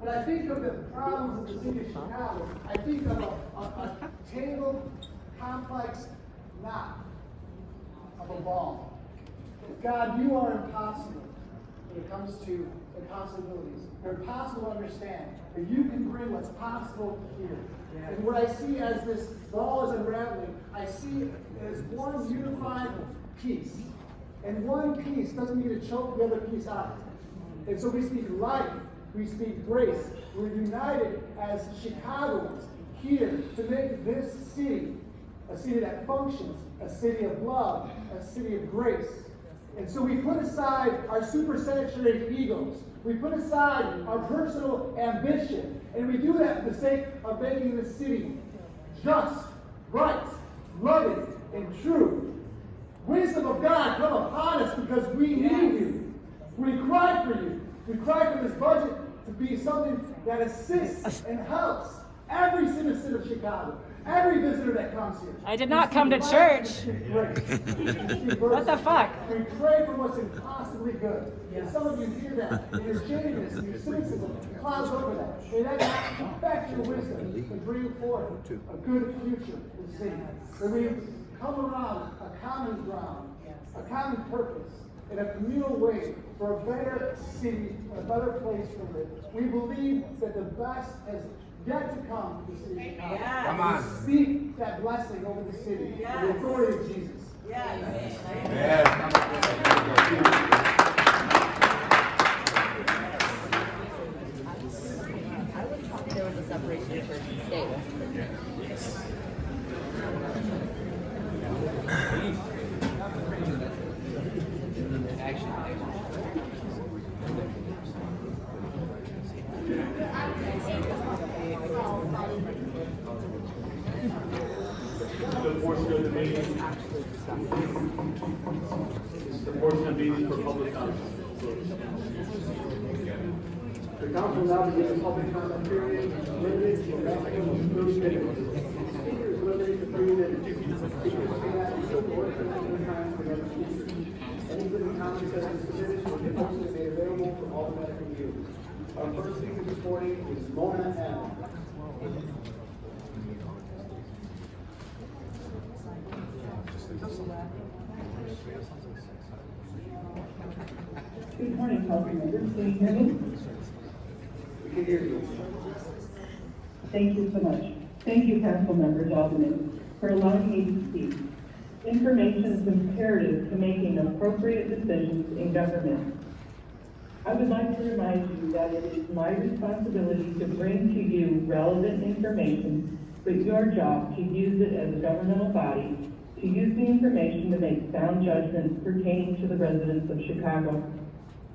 When I think of the problems of the city of Chicago, I think of a tangled, complex knot of a ball. God, you are impossible when it comes to impossibilities. You're impossible to understand, but you can bring what's possible here. And what I see as this ball is unraveling, I see it as one unified piece. And one piece doesn't need to choke the other piece out. And so we speak life, we speak grace. We're united as Chicagoans here to make this city a city that functions, a city of love, a city of grace. And so we put aside our supersaturated egos. We put aside our personal ambition. And we do that for the sake of making this city just, right, loving, and true. Wisdom of God, come upon us because we need you. We cry for you. We cry for this budget to be something that assists and helps every citizen of Chicago, every visitor that comes here. I did not come to church. What the fuck? We pray for what's impossibly good. And some of you hear that, and your genuineness and your cynicism clouds over that. May that not affect your wisdom and bring forth a good future in the city. That we come around a common ground, a common purpose, in a communal way for a better city, a better place to live. We believe that the best has yet to come to the city of Chicago. Yes. Come on. We speak that blessing over the city, yes. the authority of Jesus. Yes. Yes. I was taught there was a separation of church and state. The portion of the meeting, the portion of meeting for public comment. The council now begins the public comment period, limited to a maximum of 30 minutes. Speakers limited to 3 minutes. Speakers cannot be so short for any time for another speaker. Any written comments that have been submitted will be posted and made available for automatic review. Our first speaker this morning is Mona M. Good morning, council members. Can you hear me? We can hear you. Thank you so much. Thank you, council members, Alderman, for allowing me to speak. Information is imperative to making appropriate decisions in government. I would like to remind you that it is my responsibility to bring to you relevant information, but your job to use it as a governmental body, to use the information to make sound judgments pertaining to the residents of Chicago.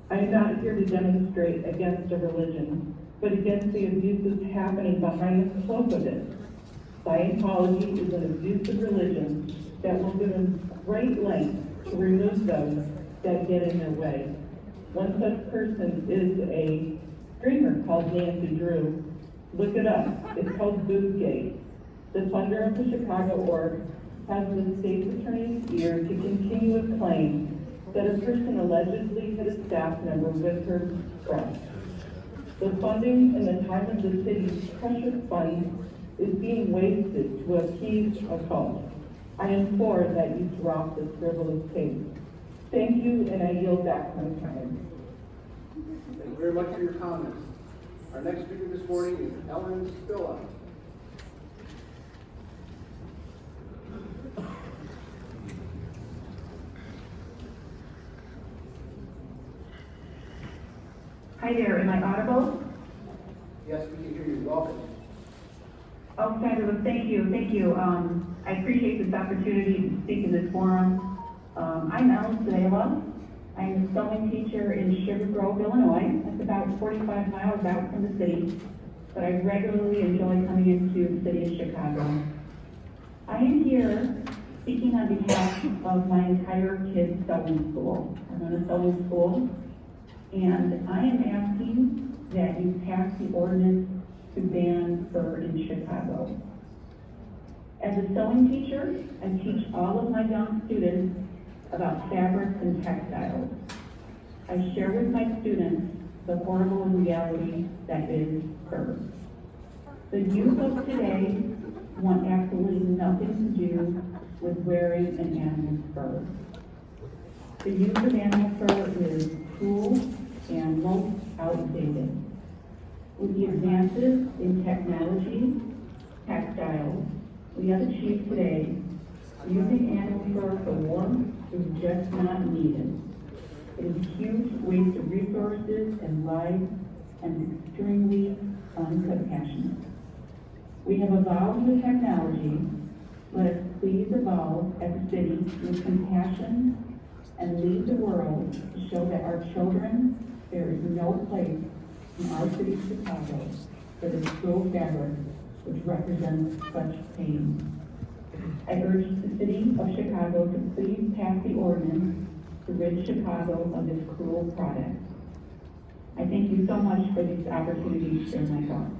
I am not here to demonstrate against a religion, but against the abuses happening behind the cloak of it. Scientology is an abusive religion that will go to great lengths to remove those that get in their way. One such person is a streamer called Nancy Drew. Look it up. It's called Boozgate. The funder of the Chicago Org has the state's attorney's ear to continue a claim that a person allegedly hit a staff member with her breast. The funding and the time of the city's precious funds is being wasted to appease a cult. I implore that you drop this frivolous case. Thank you, and I yield back my time. Thank you very much for your comments. Our next speaker this morning is Ellen Spilla. Hi there, am I audible? Yes, we can hear you. Welcome. Oh, fabulous, thank you. I appreciate this opportunity to speak in this forum. I'm Ellen Zala. I'm a sewing teacher in Sugar Grove, Illinois. That's about 45 miles out from the city, but I regularly enjoy coming into the city of Chicago. I am here speaking on behalf of my entire kids' sewing school. I run a sewing school, and I am asking that you pass the ordinance to ban fur in Chicago. As a sewing teacher, I teach all of my young students about fabrics and textiles. I share with my students the horrible reality that is fur. The youth of today want absolutely nothing to do with wearing an animal's fur. The use of animal fur is cruel and most outdated. With the advances in technology, textiles, we have achieved today, using animal fur for warmth is just not needed. It is a huge waste of resources and lives and extremely uncompassionate. We have evolved with technology. Let us please evolve as a city with compassion and lead the world to show that our children, there is no place in our city of Chicago for this cruel fabric which represents such pain. I urge the city of Chicago to please pass the ordinance to rid Chicago of this cruel product. I thank you so much for this opportunity to share my thoughts.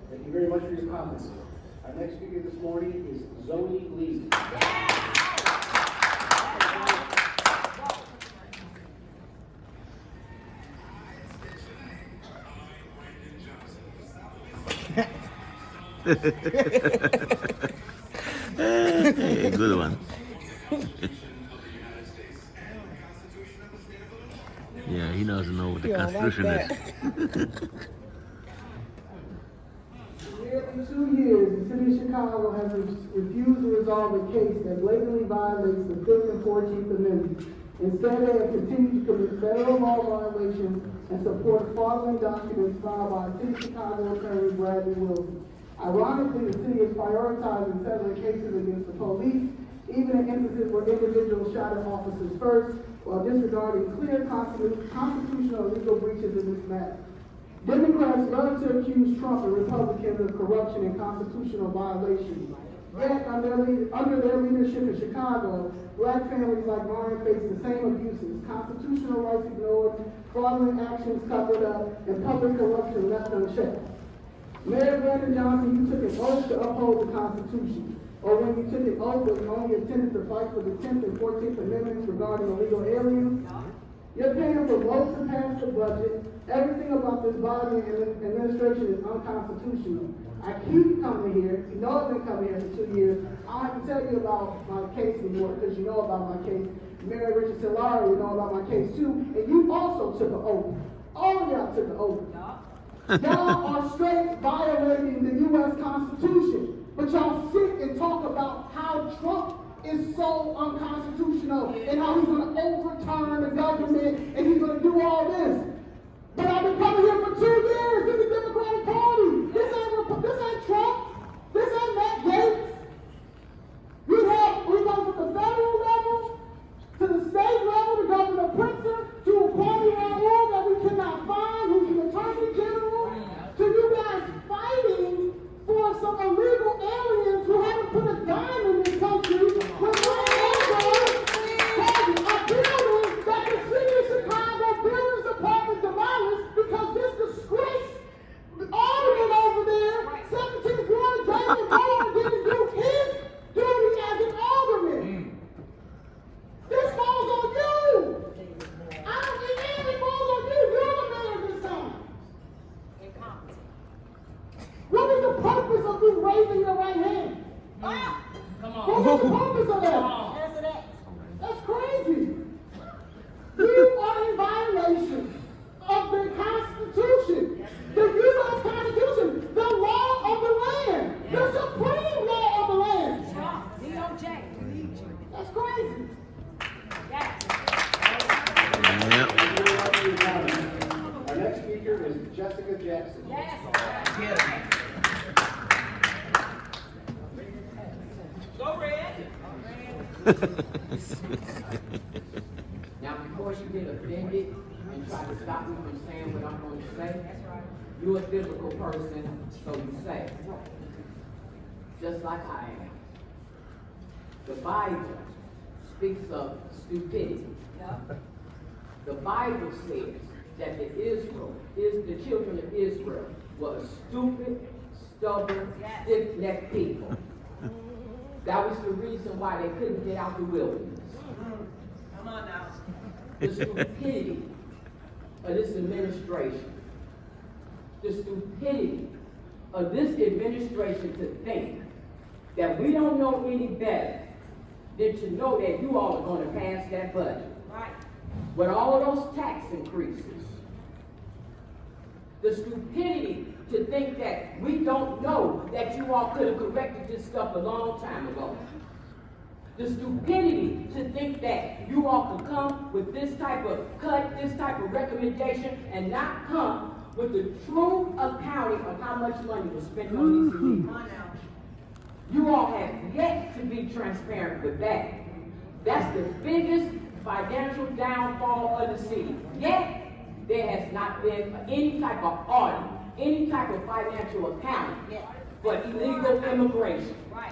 Thank you very much for your comments. Our next speaker this morning is Zoe Lee. Hey, good one. Yeah, he doesn't know what the Constitution is. Nearly 2 years, the city of Chicago has refused to resolve a case that blatantly violates the 5th and 14th Amendments. Instead, they have continued to commit federal law violations and support fraudulent documents filed by City of Chicago Attorney Bradley Wilson. Ironically, the city is prioritizing settling cases against the police, even in instances where individuals shot at officers first, while disregarding clear constitutional and legal breaches in this matter. Democrats love to accuse Trump and Republicans of corruption and constitutional violations. Yet, under their leadership in Chicago, black families like mine face the same abuses, constitutional rights ignored, fraudulent actions covered up, and public corruption left unchecked. Mayor Brandon Johnson, you took an oath to uphold the Constitution. Or when you took an oath but you only intended to fight for the 10th and 14th Amendments regarding illegal aliens. You're paying for votes to pass the budget. Everything about this body and administration is unconstitutional. I keep coming here. You know I've been coming here for 2 years. I don't have to tell you about my case anymore because you know about my case. Mayor Richard Solari, you know about my case too. And you also took an oath. All of y'all took an oath. Y'all are straight violating the U.S. Constitution, but y'all sit and talk about how Trump is so unconstitutional and how he's going to overturn the government and he's going to do all this. But I've been coming here for 2 years. This is the Democratic Party. This ain't Trump. This ain't Matt Gaetz. We go from the federal level to the state level to Governor Pritzker to a party Raoul that we cannot find, who's the Attorney General, to you guys fighting for some illegal aliens who haven't put a dime in this country with a building that the city of Chicago Buildings Department demolished because this disgrace, alderman over there, 17th Ward, David Moore, didn't do his duty as an alderman. This falls on you. I don't think anything falls on you. You're the mayor this time. What is the purpose of you raising your right hand? Come on. What is the purpose of that? Answer that. That's crazy. You are in violation of the Constitution. The U.S. Constitution, the law of the land, the supreme law of the land. DOJ. That's crazy. Our next speaker is Jessica Jackson. Go Red. Now, before you get offended and try to stop me from saying what I'm going to say, you're a biblical person, so you say. Just like I am. The Bible speaks of stupidity. The Bible says that the children of Israel were a stupid, stubborn, stiff-necked people. That was the reason why they couldn't get out the wilderness. Come on now. The stupidity of this administration, the stupidity of this administration to think that we don't know any better than to know that you all are going to pass that budget. Right. With all of those tax increases. The stupidity to think that we don't know that you all could have corrected this stuff a long time ago. The stupidity to think that you all could come with this type of cut, this type of recommendation, and not come with the true accounting of how much money was spent on these illegals. You all have yet to be transparent with that. That's the biggest financial downfall of the city. Yet, there has not been any type of audit, any type of financial accounting for illegal immigration. Right.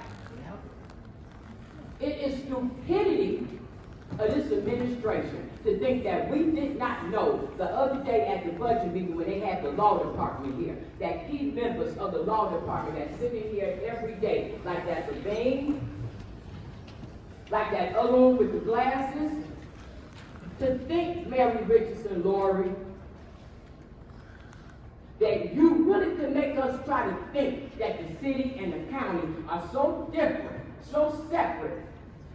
It is stupidity of this administration to think that we did not know the other day at the budget meeting when they had the law department here, that key members of the law department that's sitting here every day, like that Levine, like that other one with the glasses, to think, Mary Richardson, Lori, that you really could make us try to think that the city and the county are so different, so separate,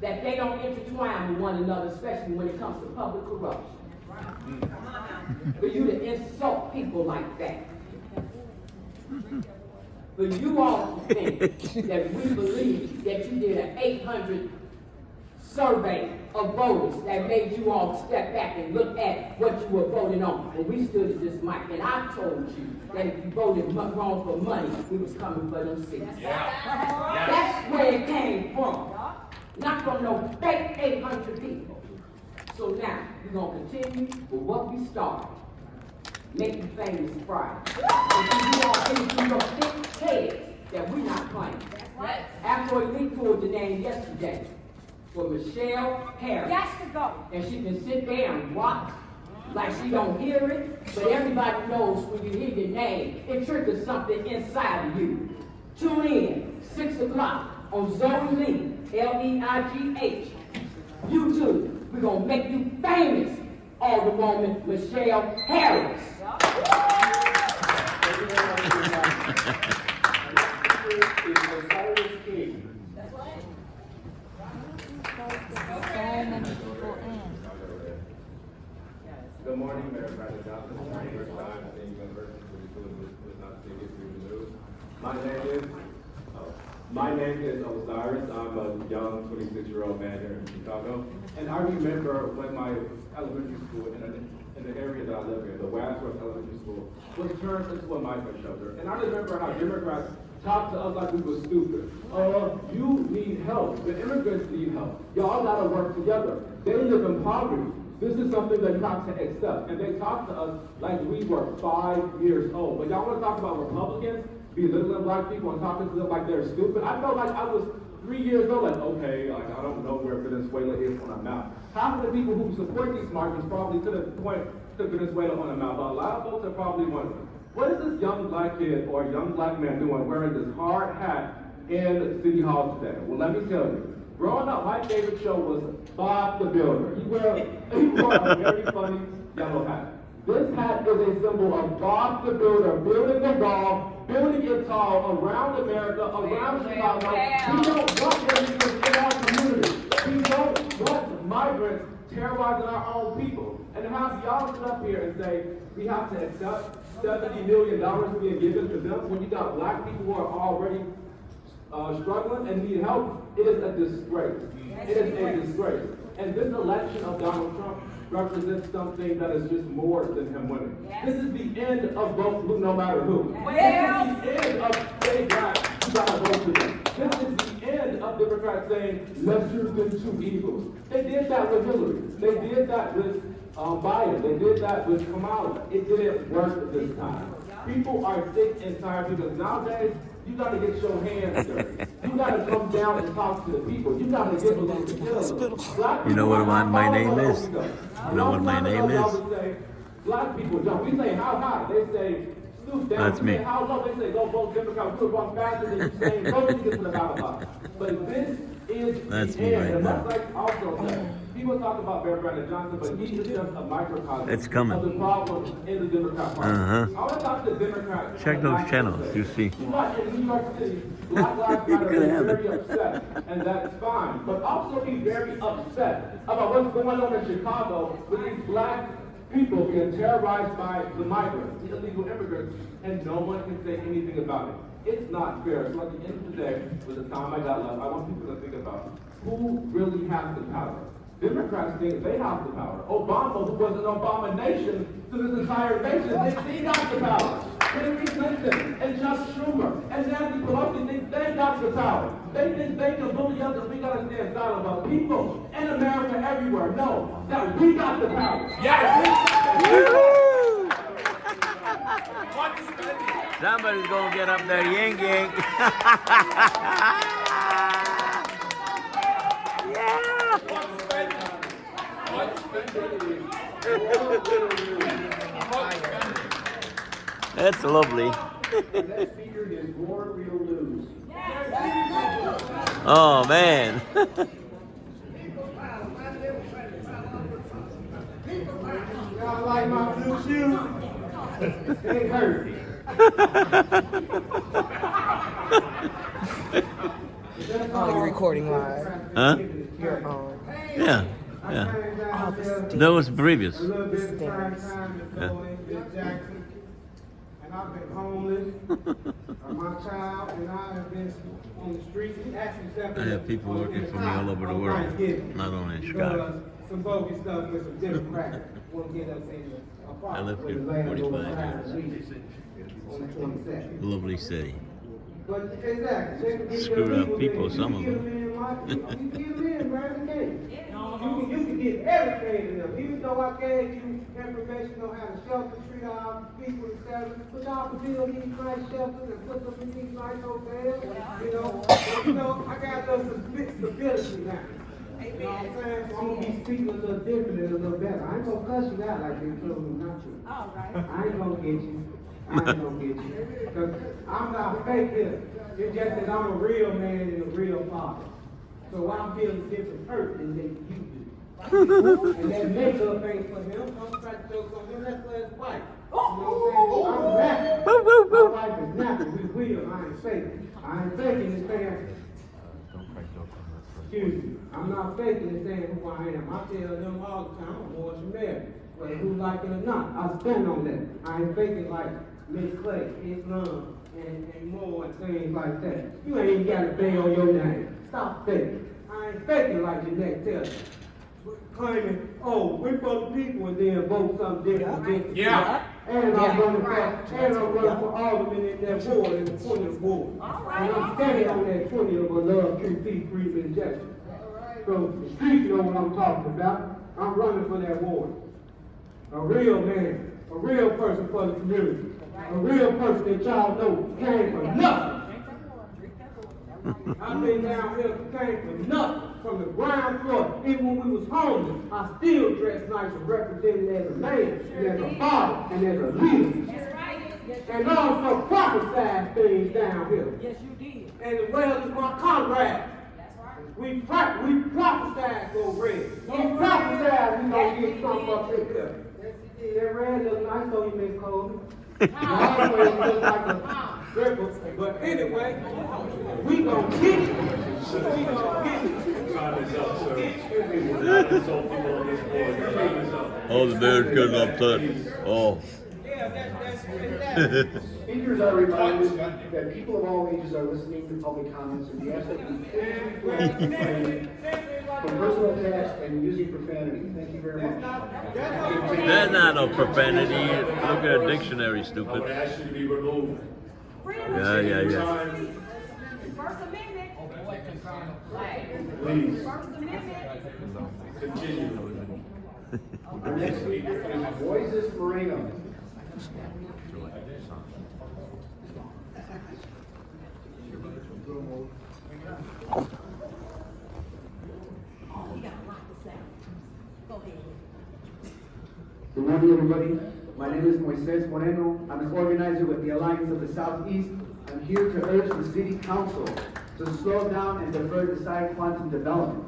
that they don't intertwine with one another, especially when it comes to public corruption. For you to insult people like that. For you all to think that we believe that you did an 800 survey of voters that made you all step back and look at what you were voting on. When we stood at this mic, and I told you that if you voted wrong for money, we was coming for them seats. That's where it came from. Not from no fake 800 people. So now, we're going to continue with what we started. Make you famous Friday. And you all think through your thick heads that we're not playing. After we pulled the name yesterday for Michelle Harris. Yes, to go. And she can sit there and watch like she don't hear it. But everybody knows when you hear your name, it triggers something inside of you. Tune in, 6 o'clock on Zoe Lee. Leigh. YouTube. We're going to make you famous, Alderwoman Michelle Harris. Good morning, Mayor Brandon Johnson. It's my first time seeing University was not seeing it through the news. My name is Osiris. I'm a young 26-year-old man here in Chicago. And I remember when my elementary school in the area that I live in, the Wadsworth Elementary School, was turned into a migrant shelter. And I remember how Democrats talked to us like we were stupid. You need help. The immigrants need help. Y'all gotta work together. They live in poverty. This is something they got to accept. And they talk to us like we were 5 years old. But y'all wanna talk about Republicans belittling black people and talking to them like they're stupid? I felt like I was 3 years old, like, okay, like I don't know where Venezuela is on a map. Half of the people who support these migrants probably could have pointed to Venezuela on a map, but a lot of folks are probably wondering, what is this young black kid or young black man doing wearing this hard hat in City Hall today? Well, let me tell you. Growing up, my favorite show was Bob the Builder. He wore a very funny yellow hat. This hat is a symbol of Bob the Builder building a wall, building it tall around America, around Chicago. We don't want immigrants in our community. We don't want migrants terrorizing our own people. And to have y'all sit up here and say, we have to accept $70 million being given to them when you got black people who are already struggling and need help, it is a disgrace. It is a disgrace. And this election of Donald Trump represents something that is just more than him winning. This is the end of vote blue no matter who. This is the end of say black, you gotta vote for them. This is the end of Democrats saying, let's choose the two evils. They did that with Hillary. They did that with Biden. They did that with Kamala. It didn't work this time. People are sick and tired because nowadays, you gotta get your hands dirty. You gotta come down and talk to the people. You gotta give a little bit. You know what my name is? You know what my name is? Black people jump. We say how high? They say stoop down. That's me. Say how low? They say go vote Democrat. We'll run faster than you saying go to get to the ballot box. But this is That's the me end. right And now. that's like also said. People talk about Bear Brandon Johnson, but he's just a microcosm It's coming. of the problem in the Democrat Party. Uh-huh. I want to talk to the Democrats. Check those channels, you see. In New York City, Black Lives Matter is very upset, and that's fine. But also be very upset about what's going on in Chicago with these black people being terrorized by the migrants, the illegal immigrants, and no one can say anything about it. It's not fair. So at the end of the day, with the time I got left, I want people to think about who really has the power. Democrats think they have the power. Obama, who was an abomination to this entire nation, thinks he got the power. Hillary Clinton and Chuck Schumer and Nancy Pelosi think they got the power. They think they can bully us and we gotta stand silent about people in America everywhere. No, that we got the power. Yes! Somebody's gonna get up there, yang yang. That's lovely. Oh man. Y'all like my blue shoes? They hurt. Oh, you're recording live. Huh? You're on. Yeah. Yeah. Oh, this is That was previous. A little bit of Stairs. time to Yeah. go in Jackson. And I've been homeless. My child and I have been on the streets. I have people working for me all over the world, not only in Chicago. Some bogus stuff with some Democrats won't get us in a I lived here for 45 years. on the 22nd. Lovely city. But exactly. Screwed up people, some of them. You can get everything in them. Even though I gave you information on how to shelter, treat our people, etc. But y'all can build these nice shelters and put them in these nice hotels. You know, I got those stability now. You know what I'm saying? So I'm gonna be speaking a little different and a little better. I ain't gonna cuss you out like you told me not to. All right. I ain't gonna get you. I ain't gonna get you. Cause I'm not fake here. It's just that I'm a real man and a real father. So I feel a different hurt than you do. And that makeup ain't for him. Don't try to joke on him. That's for his wife. You know what I'm saying? I'm rapping. My wife is napping. We will. I ain't faking. I ain't faking this thing. Excuse me. I'm not faking this saying who I am. I tell them all the time, I'm Morris Mary. Whether who like it or not, I stand on that. I ain't faking like Miss Clay, Islam, and more and things like that. You ain't even got a thing on your name. Stop faking. I ain't faking like your neck tells you. Claiming, oh, we're for the people, and then vote something different. Yeah. And I'm running for alderman in that ward, in the 20th ward. And I'm standing on that 20th of a love, true, peace, freedom, and justice. So the streets know what I'm talking about. I'm running for that ward. A real man, a real person for the community, a real person that y'all know came for nothing. I've been down here, came for nothing. From the ground floor, even when we was homeless, I still dressed nice and represented as a man, and as a father, and as a leader. And also prophesied things down here. Yes, you did. And as well as my comrades. We prophesied go red. We prophesied we gonna get something up in here. That red looks nice, so you may call it. Always look like a ripple. But anyway, we gonna get it. We gonna get it. Time is up, sir. Insult people on this board. Time is up. Oh, the bear's getting upset. Oh. Speakers are reminded that people of all ages are listening to public comments, and we ask that you refrain from personal attacks and using profanity. Thank you very much. That's not no profanity. Look at a dictionary, I stupid. would ask you to be removed. Yeah. First Amendment. Please, First Amendment. continue. Our next speaker is Moises Moreno. Good morning, everybody. My name is Moises Moreno. I'm an organizer with the Alliance of the Southeast. I'm here to urge the City Council to slow down and defer the side quantum development.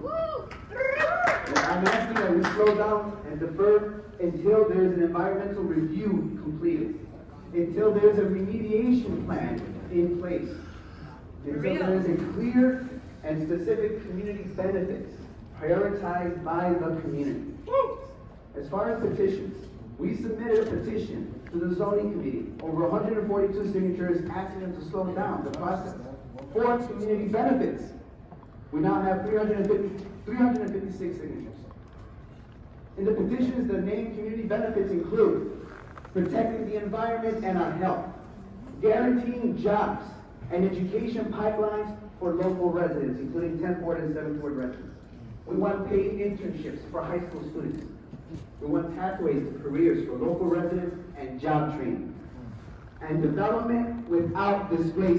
I'm asking that we slow down and defer until there is an environmental review completed, until there is a remediation plan in place, until there is a clear and specific community benefits prioritized by the community. As far as petitions, we submitted a petition to the zoning committee, over 142 signatures asking them to slow down the process for community benefits. We now have 356 signatures. In the petitions, the main community benefits include protecting the environment and our health, guaranteeing jobs and education pipelines for local residents, including 10th Ward and 7th Ward residents. We want paid internships for high school students. We want pathways to careers for local residents and job training. And development without displacement.